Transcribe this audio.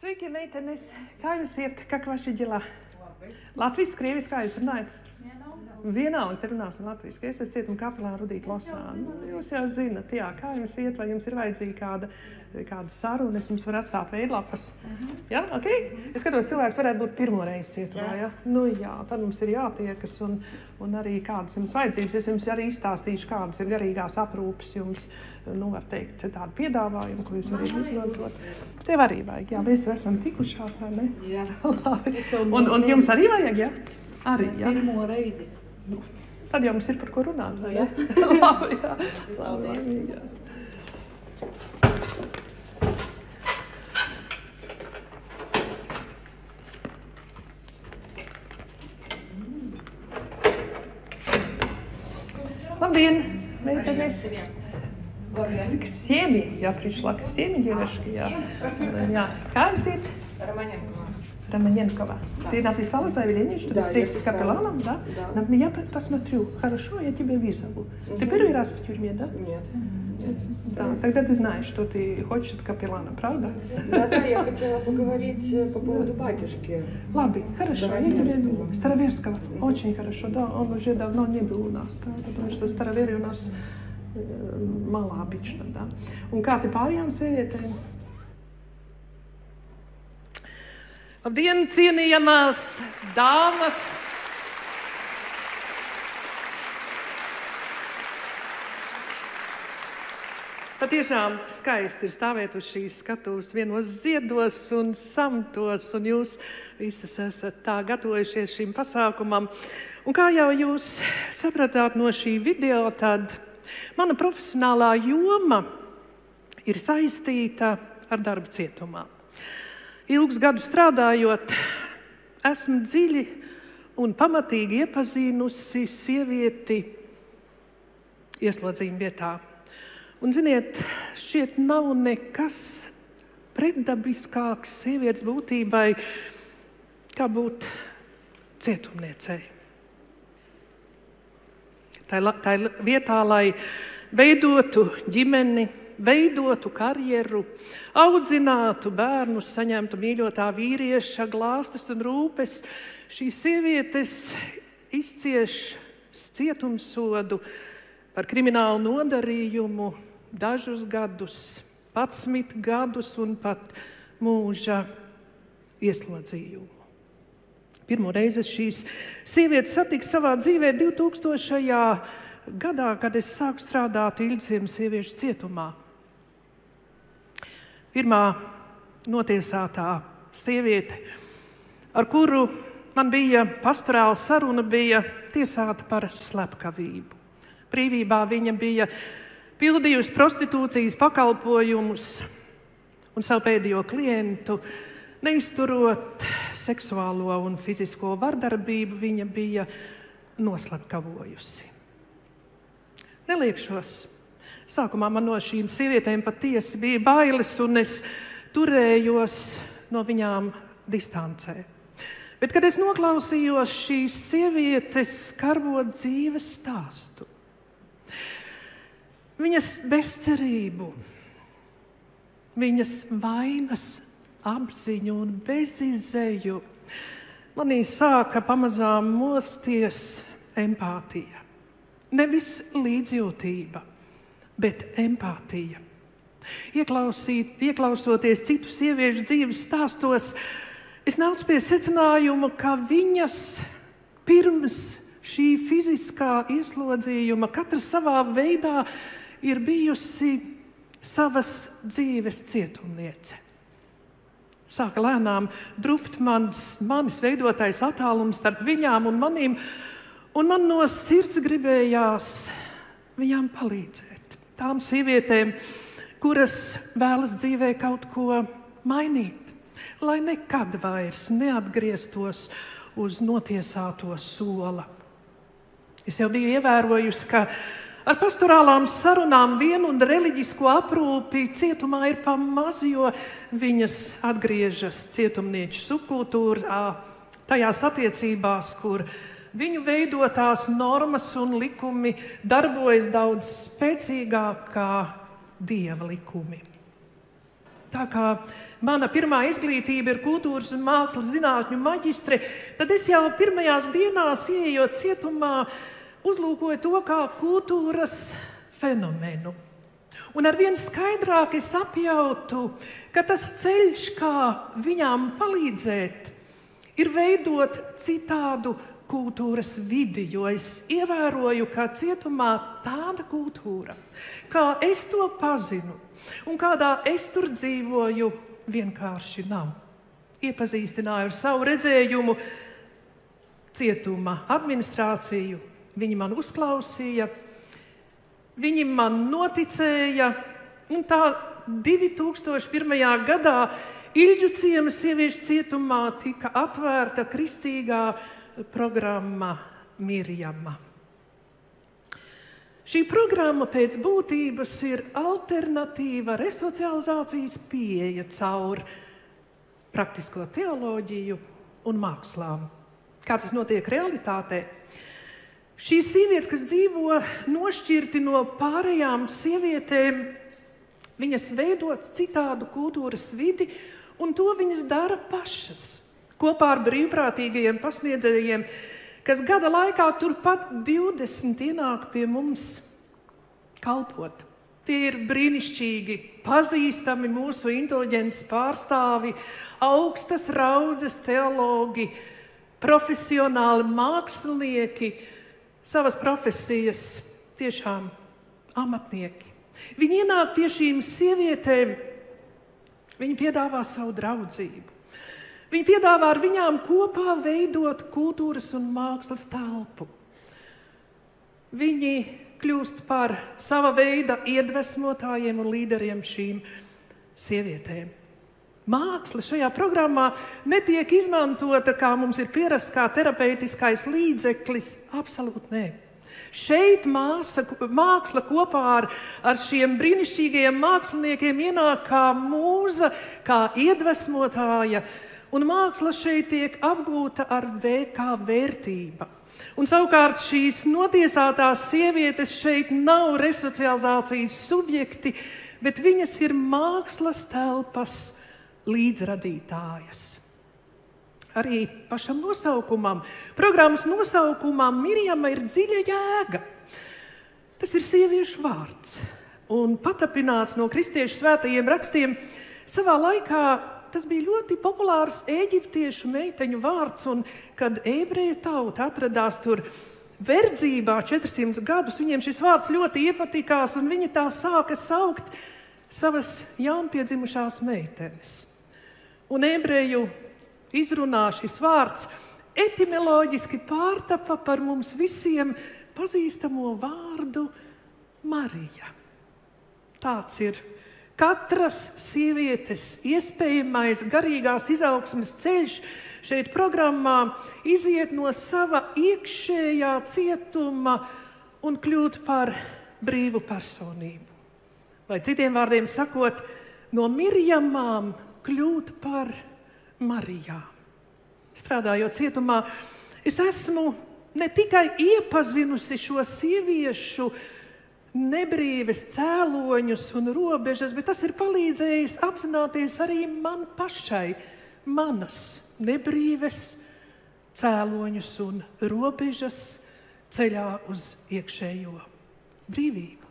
Sveiki, meitenes! Kā jums iet? Как ваши дела? Latvijas, krievis, kā jūs runājat? Vienalga, te runāsim latviski. Es esmu cietuma kapelāna Rudīta Losāna. Jūs jau zinat, jā, kā jums iet, vai jums ir vajadzīga kāda saruna, es jums varu atstāt veidlapas. Jā, ok? Es skatos, cilvēks varētu būt pirmo reizi cietumā, jā? Nu jā, tad mums ir jātiekas un arī kādas jums vajadzības. Es jums arī izstāstīšu, kādas ir garīgās aprūpes jums, nu, var teikt, tādu piedāvājumu, ko jūs varat izmantot. Tev arī vajag, jā, mēs esam tikušās, vai ne? Jā. Labi. Un jums arī vajag, jā? Arī, jā? Pirmo reizi. Nu, tad jau mums ir par ko runāt, vai ne? Jā. Labi, jā. Labi, jā. Labdien, meitenes! К всеми, я пришла к всеми, девушки. Как зовут? Романенкова. Да. Ты написала заявление, что ты встретишься с капелланом, да? Да. Я посмотрю. Хорошо, я тебя вызову. Ты первый раз в тюрьме, да? Нет. Да, тогда ты знаешь, что ты хочешь от капеллана, правда? Да, я хотела поговорить по поводу батюшки. Ладно, хорошо, я тебя люблю. Староверского. Очень хорошо, да, он уже давно не был у нас, да, потому что староверы у нас мало обычно, да. Un kā te pārējām sievietēm? Labdien, cienījamās dāmas! Patiešām skaisti ir stāvēt uz šīs skatuves vienos ziedos un samtos, un jūs visas esat tā gatavojušies šim pasākumam. Un kā jau jūs sapratāt no šī video, tad mana profesionālā joma ir saistīta ar darbu cietumā. Ilgus gadus strādājot, esmu dziļi un pamatīgi iepazinusi sievieti ieslodzījuma vietā. Un, ziniet, šķiet nav nekas pretdabiskāks sievietes būtībai, kā būt cietumniecei. Tā ir vietā, lai veidotu ģimeni, veidotu karjeru, audzinātu bērnus, saņemtu mīļotā vīrieša glāstas un rūpes. Šīs sievietes izcieš cietumsodu par kriminālu nodarījumu dažus gadus, 11 gadus un pat mūža ieslodzījumu. Pirmo reizi šīs sievietes satiku savā dzīvē 2000. Gadā, kad es sāku strādāt Ilģziemas sieviešu cietumā. Pirmā notiesātā sieviete, ar kuru man bija pastorāla saruna, bija tiesāta par slepkavību. Brīvībā viņa bija pildījusi prostitūcijas pakalpojumus un savu pēdējo klientu, neizturot seksuālo un fizisko vardarbību, viņa bija noslepkavojusi. Neliekšos. Sākumā man no šīm sievietēm patiesi bija bailes, un es turējos no viņām distancē. Bet, kad es noklausījos šīs sievietes skarbo dzīves stāstu, viņas bezcerību, viņas vainas apziņu un bezizēju, manī sāka pamazām mosties empātija. Nevis līdzjūtība, bet empātija. Ieklausoties citu sieviešu dzīves stāstos, es nācu pie secinājuma, ka viņas pirms šī fiziskā ieslodzījuma katra savā veidā ir bijusi savas dzīves cietumniece. Sāka lēnām drupt manis veidotais attālums starp viņām un manīm, un man no sirds gribējās viņām palīdzēt. Tām sievietēm, kuras vēlas dzīvē kaut ko mainīt, lai nekad vairs neatgrieztos uz notiesāto sola. Es jau biju ievērojusi, ka ar pastorālām sarunām vienu un reliģisko aprūpi cietumā ir pa maz, jo viņas atgriežas cietumnieču subkultūrā, tajās attiecībās, kur viņu veidotās normas un likumi darbojas daudz spēcīgāk kā Dieva likumi. Tā kā mana pirmā izglītība ir kultūras un mākslas zinātņu maģistre, tad es jau pirmajās dienās, ieejot cietumā, uzlūkoju to kā kultūras fenomenu. Un arvien skaidrāk es apjautu, ka tas ceļš, kā viņām palīdzēt, ir veidot citādu kultūras vidi, jo es ievēroju, ka cietumā tāda kultūra, kā es to pazinu un kādā es tur dzīvoju, vienkārši nav. Iepazīstināju ar savu redzējumu cietuma administrāciju, viņi man uzklausīja, viņi man noticēja, un tā 2001. gadā Ilģu ciema sieviešu cietumā tika atvērta kristīgā programma Mirjama. Šī programma pēc būtības ir alternatīva resocializācijas pieeja caur praktisko teoloģiju un mākslām. Kā tas notiek realitātē? Šīs sievietes, kas dzīvo nošķirti no pārējām sievietēm, viņas veido citādu kultūras vidi, un to viņas dara pašas, kopā ar brīvprātīgajiem pasniedzējiem, kas gada laikā turpat 20 ienāk pie mums kalpot. Tie ir brīnišķīgi, pazīstami mūsu inteliģences pārstāvi, augstas raudzes teologi, profesionāli mākslinieki, savas profesijas tiešām amatnieki. Viņi ienāk pie šīm sievietēm, viņi piedāvā savu draudzību. Viņi piedāvā ar viņām kopā veidot kultūras un mākslas telpu. Viņi kļūst par sava veida iedvesmotājiem un līderiem šīm sievietēm. Māksla šajā programmā netiek izmantota, kā mums ir pierasts, kā terapeitiskais līdzeklis. Absolūti nē. Šeit māksla kopā ar šiem brīnišķīgajiem māksliniekiem ienāk kā mūza, kā iedvesmotāja, un māksla šeit tiek apgūta kā vērtība. Un savukārt šīs notiesātās sievietes šeit nav resocializācijas subjekti, bet viņas ir mākslas telpas līdzradītājas. Arī pašam nosaukumam, programmas nosaukumam Mirjama ir dziļa jēga. Tas ir sieviešu vārds un patapināts no kristiešu svētajiem rakstiem. Savā laikā tas bija ļoti populārs eģiptiešu meiteņu vārds, un kad ebreju tauta atradās tur verdzībā 400 gadus, viņiem šis vārds ļoti iepatikās, un viņi tā sāka saukt savas jaunpiedzimušās meitenes. Un ebreju izrunā šis vārds etimoloģiski pārtapa par mums visiem pazīstamo vārdu Marija. Tāds ir katras sievietes iespējamais garīgās izaugsmes ceļš šeit programmā iziet no sava iekšējā cietuma un kļūt par brīvu personību. Vai citiem vārdiem sakot, no Mirjamām kļūt par Marijām. Strādājot cietumā, es esmu ne tikai iepazinusi šo sieviešu nebrīves cēloņus un robežas, bet tas ir palīdzējis apzināties arī man pašai manas nebrīves cēloņus un robežas ceļā uz iekšējo brīvību.